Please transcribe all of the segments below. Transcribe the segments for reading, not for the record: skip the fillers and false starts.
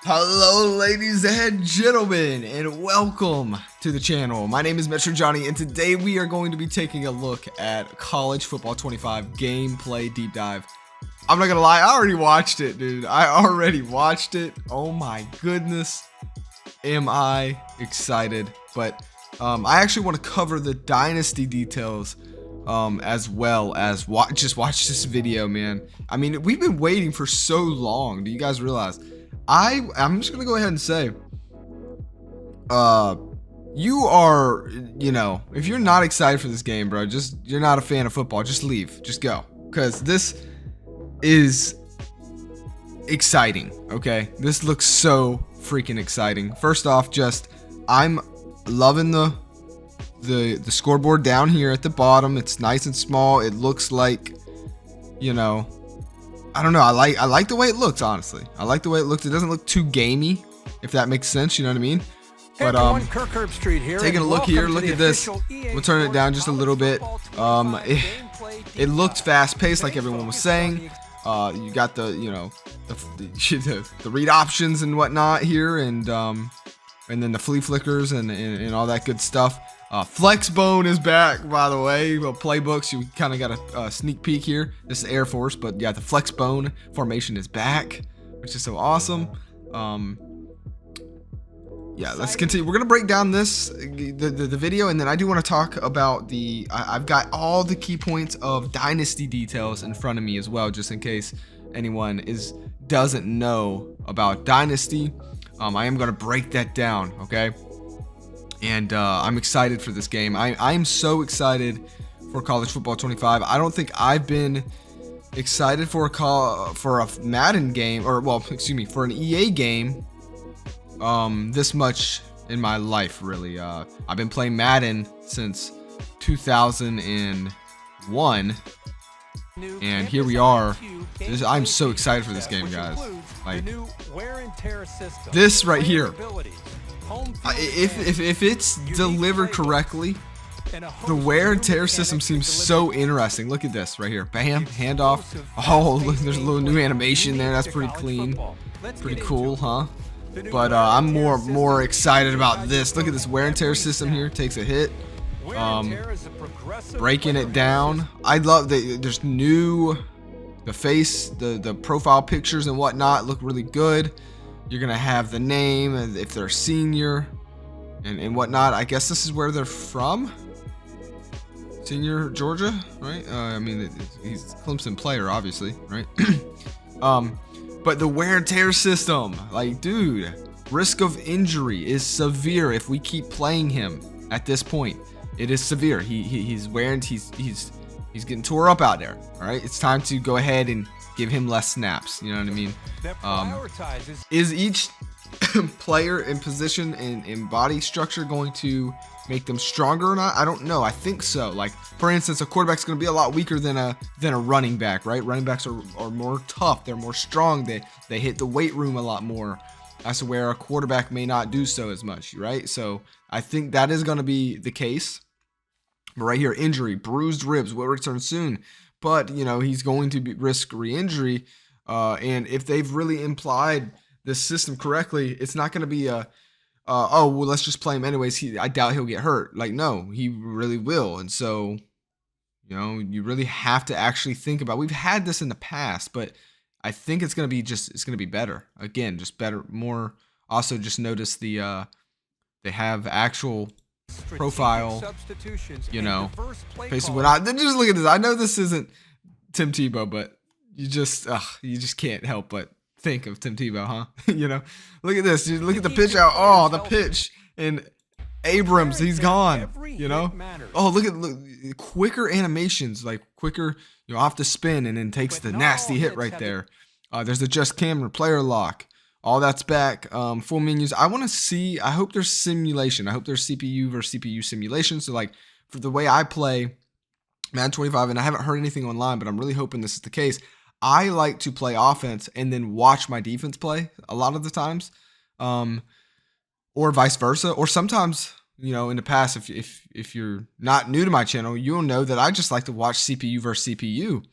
Hello ladies and gentlemen, and welcome to the channel. My name is MetroJohnny, and today we are going to be taking a look at College Football 25 gameplay deep dive. I'm not gonna lie, I already watched it, dude. I already watched it. Oh my goodness, am I excited. But I actually want to cover the Dynasty details as well as just watch this video, man. I mean, we've been waiting for so long. Do you guys realize? I'm just gonna go ahead and say, you are, if you're not excited for this game, bro, you're not a fan of football, just leave, just go, because this is exciting. Okay, this looks so freaking exciting. First off, I'm loving the scoreboard down here at the bottom. It's nice and small. It looks like, I don't know. I like the way it looks, honestly. I like the way it looks. It doesn't look too gamey, if that makes sense. You know what I mean? But taking a look here, look at this. We'll turn it down just a little bit. It looked fast-paced, like everyone was saying. You got the read options and whatnot here, and then the flea flickers and all that good stuff. Flexbone is back, by the way. Well, playbooks, you kind of got a sneak peek here. This is Air Force, but yeah, the Flexbone formation is back, which is so awesome. Yeah, let's continue. We're gonna break down the video, and then I do want to talk about I've got all the key points of Dynasty details in front of me as well, just in case anyone doesn't know about Dynasty. I am gonna break that down, okay? And I'm excited for this game. I'm so excited for College Football 25. I don't think I've been excited for a Madden game, or for an EA game this much in my life, really. I've been playing Madden since 2001, and here we are. I'm so excited for this game, guys. Like, this right here, if it's delivered correctly, the wear and tear system seems so interesting. Look at this right here. Bam, handoff. Oh, look, there's a little new animation there. That's pretty clean. Pretty cool, huh? But I'm more excited about this. Look at this wear and tear system here. Takes a hit. Breaking it down. I love that there's the face, the profile pictures and whatnot look really good. You're gonna have the name, and if they're senior and whatnot. I guess this is where they're from. Senior Georgia, right? I mean, he's a Clemson player, obviously, right? But the wear and tear system, like, dude, risk of injury is severe if we keep playing him at this point. It is severe. He's wearing, he's getting tore up out there. All right, it's time to go ahead and give him less snaps. You know what I mean? Is each player in position and in body structure going to make them stronger or not? I don't know. I think so. Like, for instance, a quarterback's going to be a lot weaker than a running back, right? Running backs are more tough. They're more strong. They hit the weight room a lot more. As to where a quarterback may not do so as much, right? So I think that is going to be the case. But right here, injury, bruised ribs, will return soon. But, he's going to risk re-injury. And if they've really implied this system correctly, it's not going to be oh, well, let's just play him anyways. I doubt he'll get hurt. Like, no, he really will. And so, you really have to actually think about, we've had this in the past, but I think it's going to be better. Again, just better, more. Also, just notice they have actual profile, basically, just look at this. I know this isn't Tim Tebow, but you just can't help but think of Tim Tebow, huh? Look at this. Look at the pitch out. Oh, the pitch, and Abrams, he's gone. Oh, look, quicker animations, like quicker, off the spin, and then takes the nasty hit right there. There's the just camera player lock. All that's back. Full menus. I want to see. I hope there's simulation. I hope there's CPU versus CPU simulation. So, like, for the way I play Madden 25, and I haven't heard anything online, but I'm really hoping this is the case. I like to play offense and then watch my defense play a lot of the times, or vice versa. Or sometimes, in the past, if you're not new to my channel, you'll know that I just like to watch CPU versus CPU.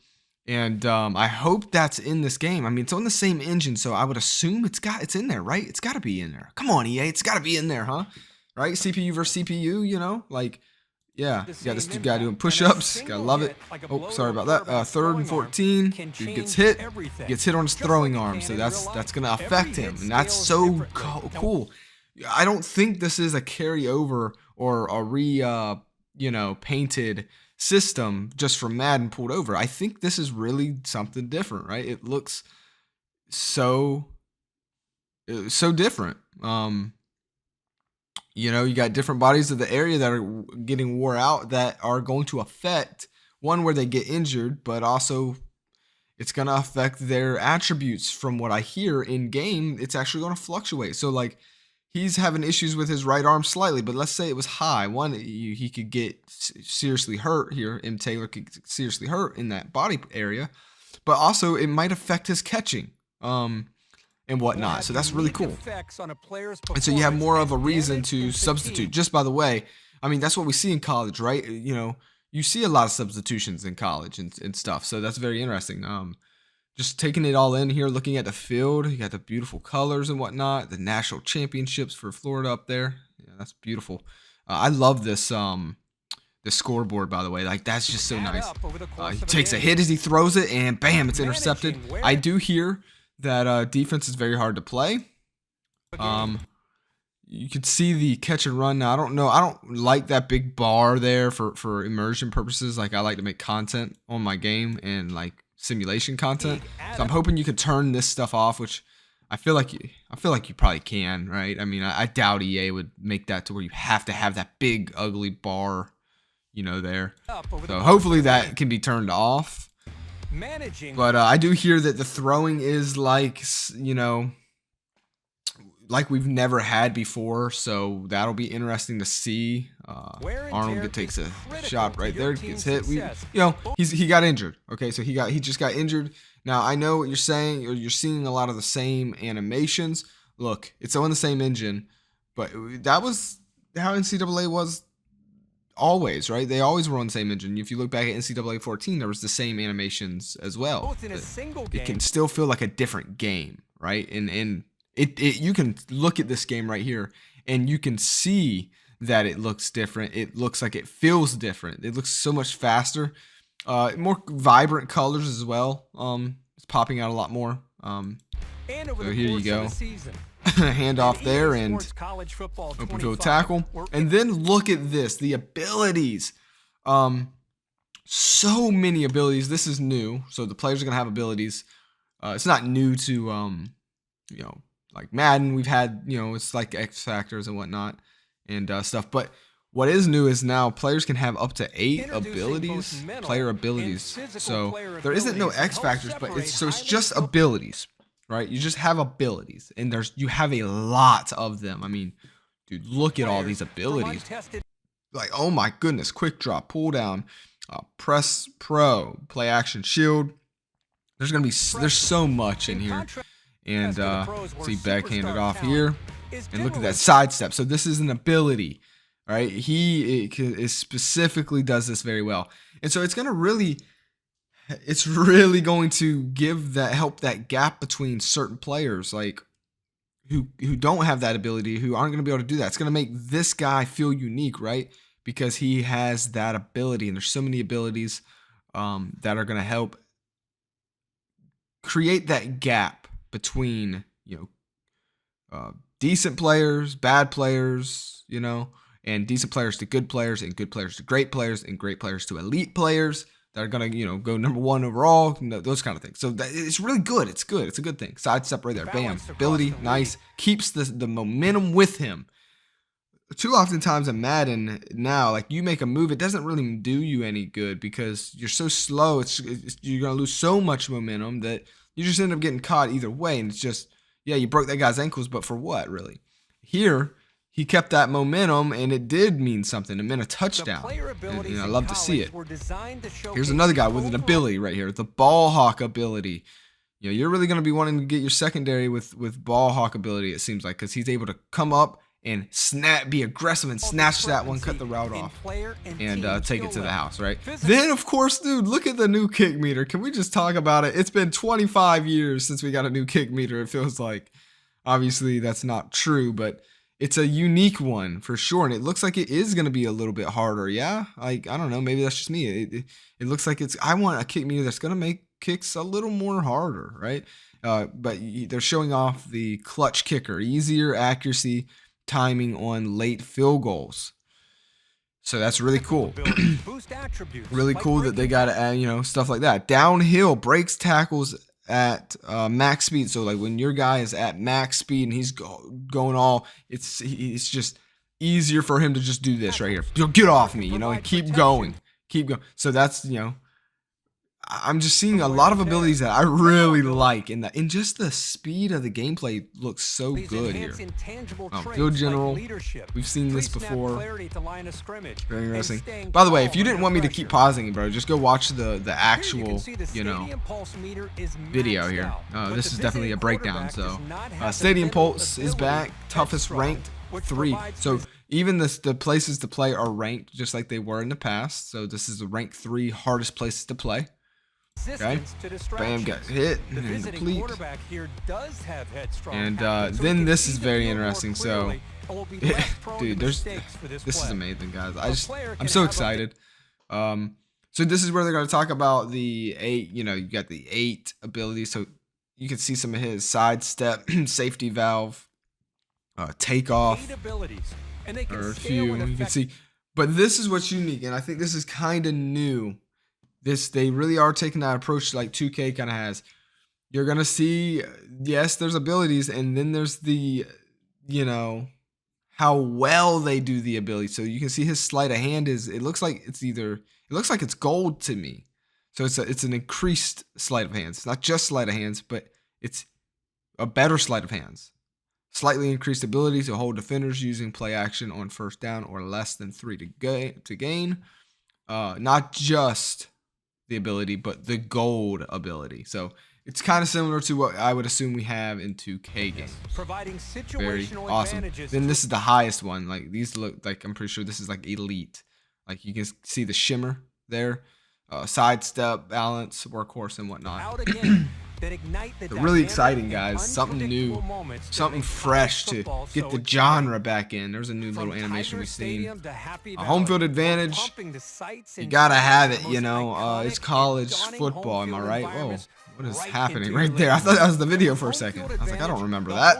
And I hope that's in this game. I mean, it's on the same engine, so I would assume it's in there, right? It's got to be in there. Come on, EA, it's got to be in there, huh? Right? CPU versus CPU, you know, like, yeah. You got this dude guy doing push-ups. Gotta love it. Oh, sorry about that. 3rd and 14. Dude gets hit on his throwing arm, so that's gonna affect him, and that's so cool. I don't think this is a carryover or a painted system just from Madden pulled over. I think this is really something different, right? It looks so different. You got different bodies of the area that are getting wore out that are going to affect one where they get injured, but also it's going to affect their attributes. From what I hear in game, it's actually going to fluctuate. So like, he's having issues with his right arm slightly, but let's say it was high. One, he could get seriously hurt here. M. Taylor could get seriously hurt in that body area, but also it might affect his catching and whatnot. So that's really cool. And so you have more of a reason to substitute. Just by the way, I mean, that's what we see in college, right? You see a lot of substitutions in college and stuff. So that's very interesting. Just taking it all in here, looking at the field. You got the beautiful colors and whatnot. The national championships for Florida up there. Yeah, that's beautiful. I love this the scoreboard, by the way. Like, that's just so nice. He takes a hit as he throws it, and bam, it's intercepted. I do hear that defense is very hard to play. You can see the catch and run. Now, I don't know. I don't like that big bar there for immersion purposes. Like, I like to make content on my game and like simulation content. So I'm hoping you could turn this stuff off, which I feel like you probably can, right? I mean, I doubt EA would make that to where you have to have that big ugly bar, there. So hopefully that can be turned off. But I do hear that the throwing is like we've never had before, so that'll be interesting to see. Arnold takes a shot right there, gets hit. He got injured. Okay, so he just got injured. Now I know what you're saying. You're seeing a lot of the same animations. Look, it's on the same engine, but that was how NCAA was always, right? They always were on the same engine. If you look back at NCAA 14, there was the same animations as well. It can still feel like a different game, right? And you can look at this game right here and you can see that it looks different. It looks like it feels different. It looks so much faster, more vibrant colors as well. It's popping out a lot more. So here you go. Hand off there and open to a tackle. And then look at this, the abilities. So many abilities. This is new, so the players are gonna have abilities. It's not new to like Madden. We've had, it's like X factors and whatnot and stuff. But what is new is now players can have up to 8 abilities, player abilities. So there isn't no X factors, but it's just abilities, right? You just have abilities, and you have a lot of them. I mean, dude, look at all these abilities. Like, oh my goodness, quick drop, pull down, press pro, play action, shield. There's so much in here. And see, backhanded off here, and look at that sidestep. So this is an ability, right? He specifically does this very well, and so it's really going to help that gap between certain players, like who don't have that ability, who aren't going to be able to do that. It's going to make this guy feel unique, right? Because he has that ability, and there's so many abilities that are going to help create that gap between decent players, bad players, and decent players to good players, and good players to great players, and great players to elite players that are gonna go number 1 overall, those kind of things. So it's really good. It's good. It's a good thing. Sidestep right there, bam, ability, nice, keeps the momentum with him. Too oftentimes in Madden now, like, you make a move, it doesn't really do you any good because you're so slow. You're gonna lose so much momentum that you just end up getting caught either way, and it's just, yeah, you broke that guy's ankles, but for what, really? Here, he kept that momentum, and it did mean something. It meant a touchdown, and I love to see it. Here's another guy with an ability right here, the ball hawk ability. You're really going to be wanting to get your secondary with ball hawk ability, it seems like, because he's able to come up and be aggressive and snatch that one, cut the route off, and take it to the house, right? Then, of course, dude, look at the new kick meter. Can we just talk about it? It's been 25 years since we got a new kick meter, it feels like. Obviously, that's not true, but it's a unique one for sure, and it looks like it is going to be a little bit harder, yeah? Like, I don't know, maybe that's just me. It looks like I want a kick meter that's going to make kicks a little more harder, right? But they're showing off the clutch kicker, easier accuracy, timing on late field goals. So that's really cool. Really cool that they got stuff like that. Downhill, breaks tackles at max speed. So like when your guy is at max speed and he's going all, it's just easier for him to just do this right here. Get off me, and keep going. So that's, I'm just seeing a lot of abilities that I really like, and just the speed of the gameplay looks so good here. Field general, we've seen this before. Very interesting. By the way, if you didn't want me to keep pausing, bro, just go watch the actual, video here. This is definitely a breakdown. So, Stadium Pulse is back. Toughest ranked 3. So even the places to play are ranked just like they were in the past. So this is the rank 3 hardest places to play. Okay, bam, got hit and complete. And then this is very interesting. So, dude, this is amazing, guys. I'm so excited. So this is where they're going to talk about the 8. You got the 8 abilities. So you can see some of his sidestep, safety valve, takeoff, or a few. You can see, but this is what's unique, and I think this is kind of new. They really are taking that approach like 2K kind of has. You're going to see, yes, there's abilities, and then there's the, how well they do the ability. So you can see his sleight of hand it looks like it's gold to me. So it's an increased sleight of hands. It's not just sleight of hands, but it's a better sleight of hands. Slightly increased ability to hold defenders using play action on first down or less than 3 to gain. Not just the ability, but the gold ability. So it's kind of similar to what I would assume we have in 2K games. Very awesome. Then this is the highest one. Like these look like, I'm pretty sure this is like elite. Like you can see the shimmer there, sidestep, balance, workhorse, and whatnot. Really exciting, guys. Something new, something fresh to get the genre back in. There's a new little animation we've seen. A home field advantage. You gotta have it, it's college football, am I right? Whoa, what is happening right there? I thought that was the video for a second. I was like, I don't remember that.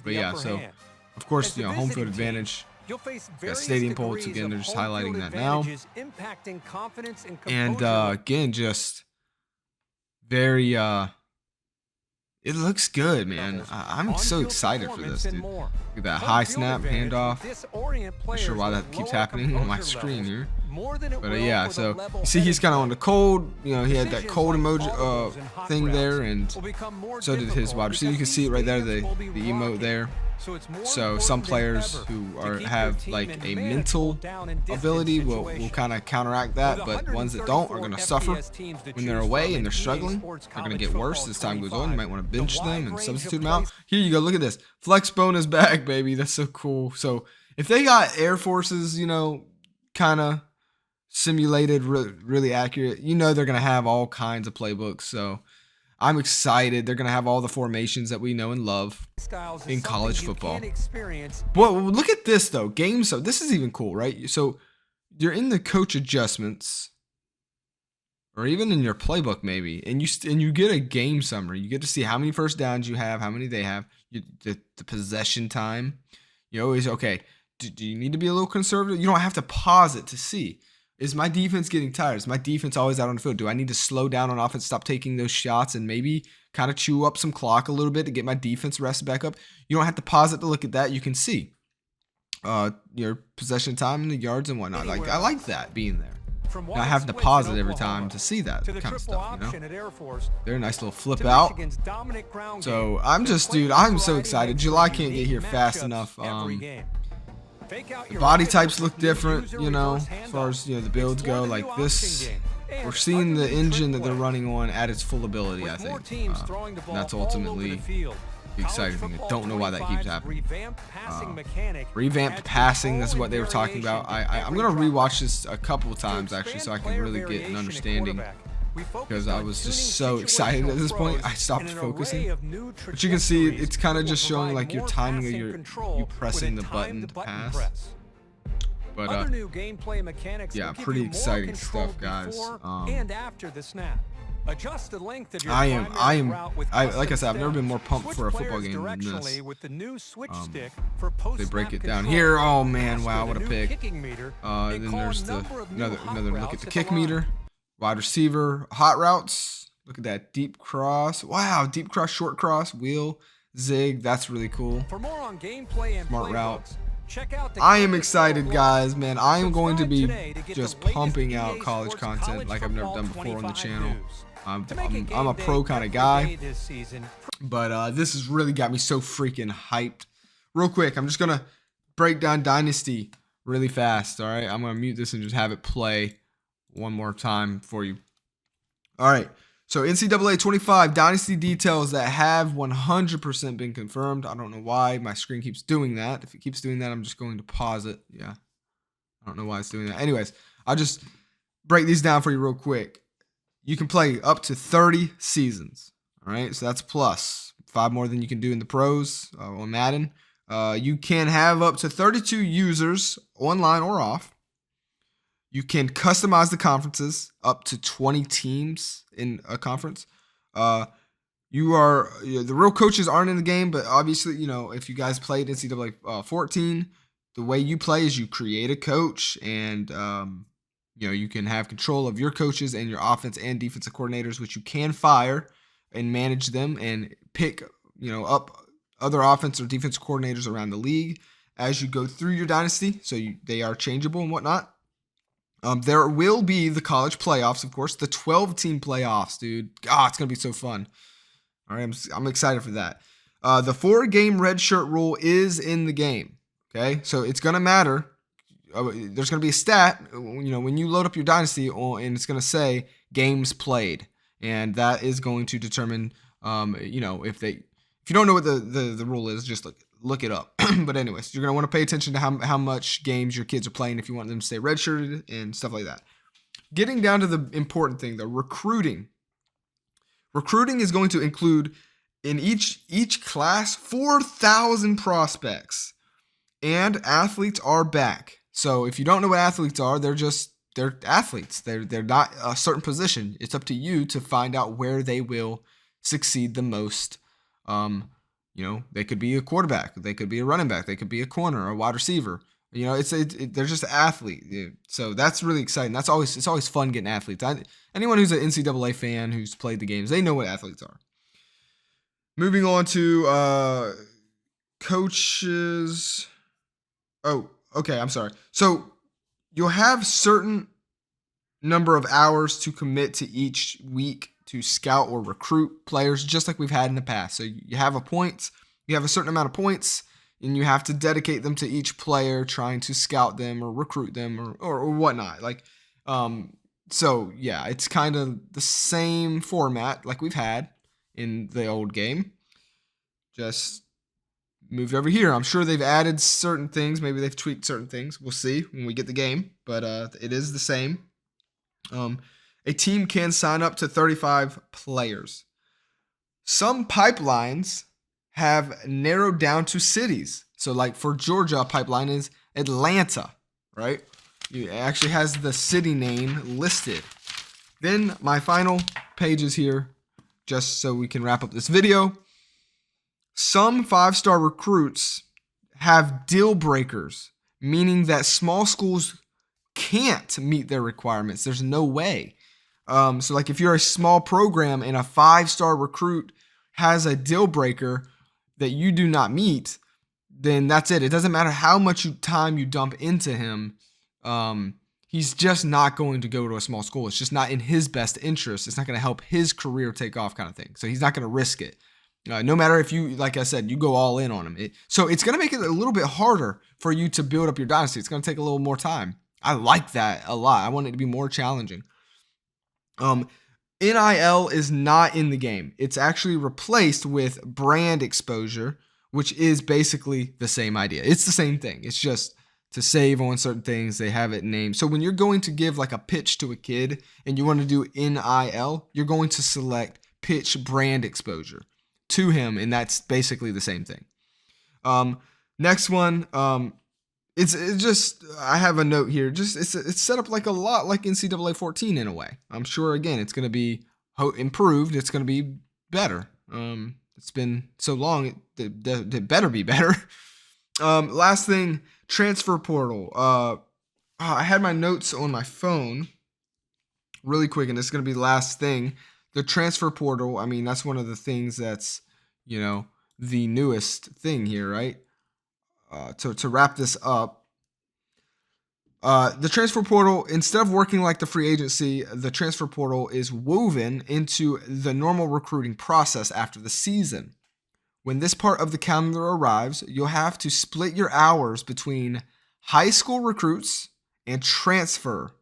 But yeah, so of course, home field advantage. Got Stadium Pulse again. They're just highlighting that now. And again, just very it looks good, man. I'm so excited for this, dude. Look at that high snap handoff. Not sure why that keeps happening on my screen here. But yeah, so you see he's kind of on the cold. He had that cold emoji thing there, and so did his wide receiver. You can see it right there, the emote there. So some players who have like a mental ability will kind of counteract that, but ones that don't are going to suffer when they're away and they're struggling. They're going to get worse as time goes on. You might want to bench them and substitute them out. Here you go. Look at this. Flex bonus back, baby. That's so cool. So if they got Air Forces, kind of simulated, really accurate, they're going to have all kinds of playbooks. So I'm excited. They're going to have all the formations that we know and love in college football. Well, look at this, though. So this is even cool, right? So you're in the coach adjustments, or even in your playbook maybe, and you get a game summary. You get to see how many first downs you have, how many they have, the possession time. You always, okay, do you need to be a little conservative? You don't have to pause it to see. Is my defense getting tired? Is my defense always out on the field? Do I need to slow down on offense, stop taking those shots, and maybe kind of chew up some clock a little bit to get my defense rested back up? You don't have to pause it to look at that. You can see your possession time and the yards and whatnot. Like, I like that being there. Not having to pause it every time to see that kind of stuff, They're a nice little flip out. So I'm so excited. July can't get here fast enough. The body types look different, as far as the builds go. Like this, we're seeing the engine that they're running on at its full ability, I think. That's ultimately the exciting thing. I don't know why that keeps happening. Revamped passing, that's what they were talking about. I'm going to rewatch this a couple of times, actually, so I can really get an understanding. Because I was just so excited at this point, I stopped focusing. But you can see it's kind of just showing like your timing of you pressing the button to pass. But yeah, pretty exciting stuff, guys. Like I said, I've never been more pumped for a football game than this. They break it down here. Oh man, wow, what a pick. Then there's another look at the kick meter. Wide receiver, hot routes. Look at that deep cross. Wow, deep cross, short cross, wheel, zig. That's really cool. For more on gameplay and smart route. Check out I am excited, guys, man. I am going to be just pumping out college content like I've never done before on the channel. I'm a pro kind of guy, but this has really got me so freaking hyped. Real quick, I'm just gonna break down Dynasty really fast. All right, I'm gonna mute this and just have it play one more time for you. All right, so NCAA 25 Dynasty details that have 100% been confirmed. I don't know why my screen keeps doing that. If it keeps doing that, I'm just going to pause it. Yeah, I don't know why it's doing that. Anyways, I'll just break these down for you real quick. You can play up to 30 seasons. All right, so that's plus 5 more than you can do in the pros on Madden. You can have up to 32 users online or off. You can customize the conferences up to 20 teams in a conference. The real coaches aren't in the game, but obviously, if you guys played NCAA 14, the way you play is you create a coach, and you can have control of your coaches and your offense and defensive coordinators, which you can fire and manage them and pick, up other offense or defensive coordinators around the league as you go through your dynasty. So they are changeable and whatnot. There will be the college playoffs, of course, the 12-team playoffs, dude. God, it's going to be so fun. All right, I'm excited for that. The 4-game red shirt rule is in the game, okay? So it's going to matter. There's going to be a stat, when you load up your dynasty, and it's going to say games played. And that is going to determine, if you don't know what the rule is, just look it up. But anyways, you're going to want to pay attention to how much games your kids are playing if you want them to stay redshirted and stuff like that. Getting down to the important thing, though, recruiting. Recruiting is going to include in each class 4,000 prospects, and athletes are back. So if you don't know what athletes are, they're athletes. They're not a certain position. It's up to you to find out where they will succeed the most. They could be a quarterback, they could be a running back, they could be a corner or a wide receiver. They're just an athlete. So that's really exciting. It's always fun getting athletes. Anyone who's an NCAA fan who's played the games, they know what athletes are. Moving on to coaches. Oh, okay. I'm sorry. So you'll have certain number of hours to commit to each week to scout or recruit players, just like we've had in the past. So you have you have a certain amount of points, and you have to dedicate them to each player, trying to scout them or recruit them or whatnot. So yeah, it's kind of the same format like we've had in the old game, just moved over here. I'm sure they've added certain things. Maybe they've tweaked certain things. We'll see when we get the game, but it is the same. A team can sign up to 35 players. Some pipelines have narrowed down to cities. So like for Georgia, a pipeline is Atlanta, right? It actually has the city name listed. Then my final pages here, just so we can wrap up this video. Some 5-star recruits have deal breakers, meaning that small schools can't meet their requirements. There's no way. So like if you're a small program and a 5-star recruit has a deal breaker that you do not meet, then that's it. It doesn't matter how much time you dump into him. He's just not going to go to a small school. It's just not in his best interest. It's not going to help his career take off, kind of thing. So he's not going to risk it. No matter if you, like I said, you go all in on him. So it's going to make it a little bit harder for you to build up your dynasty. It's going to take a little more time. I like that a lot. I want it to be more challenging. NIL is not in the game. It's actually replaced with brand exposure, which is basically the same idea. It's the same thing. It's just to save on certain things, they have it named. So when you're going to give like a pitch to a kid and you want to do NIL, you're going to select pitch brand exposure to him, and that's basically the same thing. Next one, it's just, I have a note here. Just it's set up like a lot like NCAA 14 in a way. I'm sure again it's going to be improved. It's going to be better. It's been so long, it better be better. Last thing, transfer portal. I had my notes on my phone really quick, and this is going to be the last thing. The transfer portal, I mean, that's one of the things that's, the newest thing here, right? To wrap this up, the transfer portal, instead of working like the free agency, the transfer portal is woven into the normal recruiting process after the season. When this part of the calendar arrives, you'll have to split your hours between high school recruits and transfer,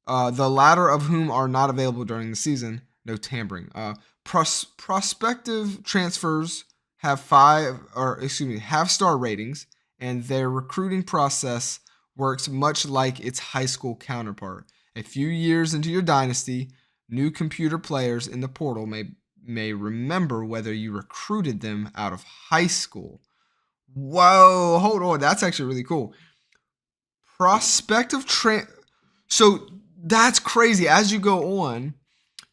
the latter of whom are not available during the season. No tampering. Prospective transfers have half-star ratings, and their recruiting process works much like its high school counterpart. A few years into your dynasty, new computer players in the portal may remember whether you recruited them out of high school. Whoa, hold on. That's actually really cool. So that's crazy. As you go on,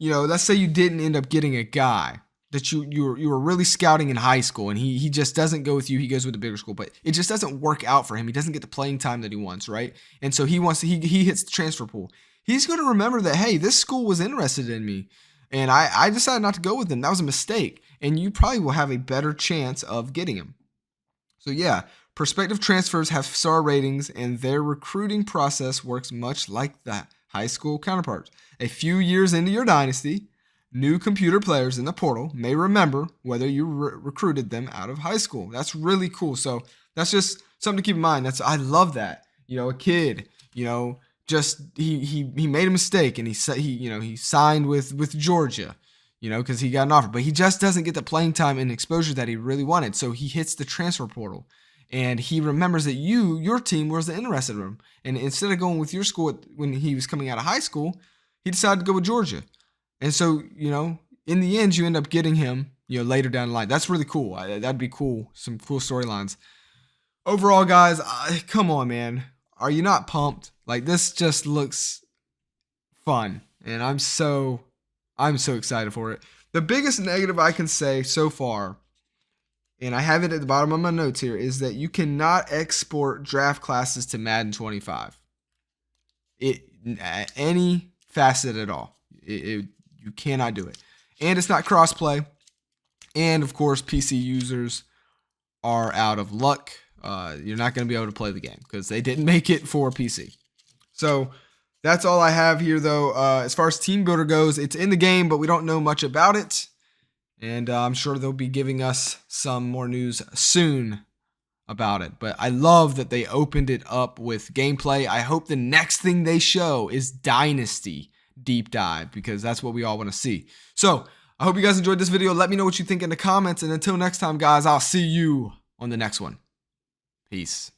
let's say you didn't end up getting a guy that you were really scouting in high school, and he just doesn't go with you. He goes with a bigger school, but it just doesn't work out for him. He doesn't get the playing time that he wants, right? And so he hits the transfer pool. He's going to remember that, hey, this school was interested in me, and I decided not to go with them. That was a mistake, and you probably will have a better chance of getting him. So yeah, prospective transfers have star ratings, and their recruiting process works much like the high school counterparts. A few years into your dynasty, new computer players in the portal may remember whether you recruited them out of high school. That's really cool. So that's just something to keep in mind. I love that. A kid, just he made a mistake, and he signed with Georgia, because he got an offer, but he just doesn't get the playing time and exposure that he really wanted. So he hits the transfer portal, and he remembers that your team was interested in him. And instead of going with your school when he was coming out of high school, he decided to go with Georgia. And so, in the end, you end up getting him, later down the line. That's really cool. That'd be cool. Some cool storylines. Overall, guys, come on, man. Are you not pumped? Like, this just looks fun, and I'm so excited for it. The biggest negative I can say so far, and I have it at the bottom of my notes here, is that you cannot export draft classes to Madden 25. Any facet at all. You cannot do it. And it's not crossplay. And of course, PC users are out of luck. You're not going to be able to play the game because they didn't make it for PC. So that's all I have here, though. As far as Team Builder goes, it's in the game, but we don't know much about it. And I'm sure they'll be giving us some more news soon about it. But I love that they opened it up with gameplay. I hope the next thing they show is Dynasty deep dive, because that's what we all want to see. So I hope you guys enjoyed this video. Let me know what you think in the comments, and until next time, guys, I'll see you on the next one. Peace.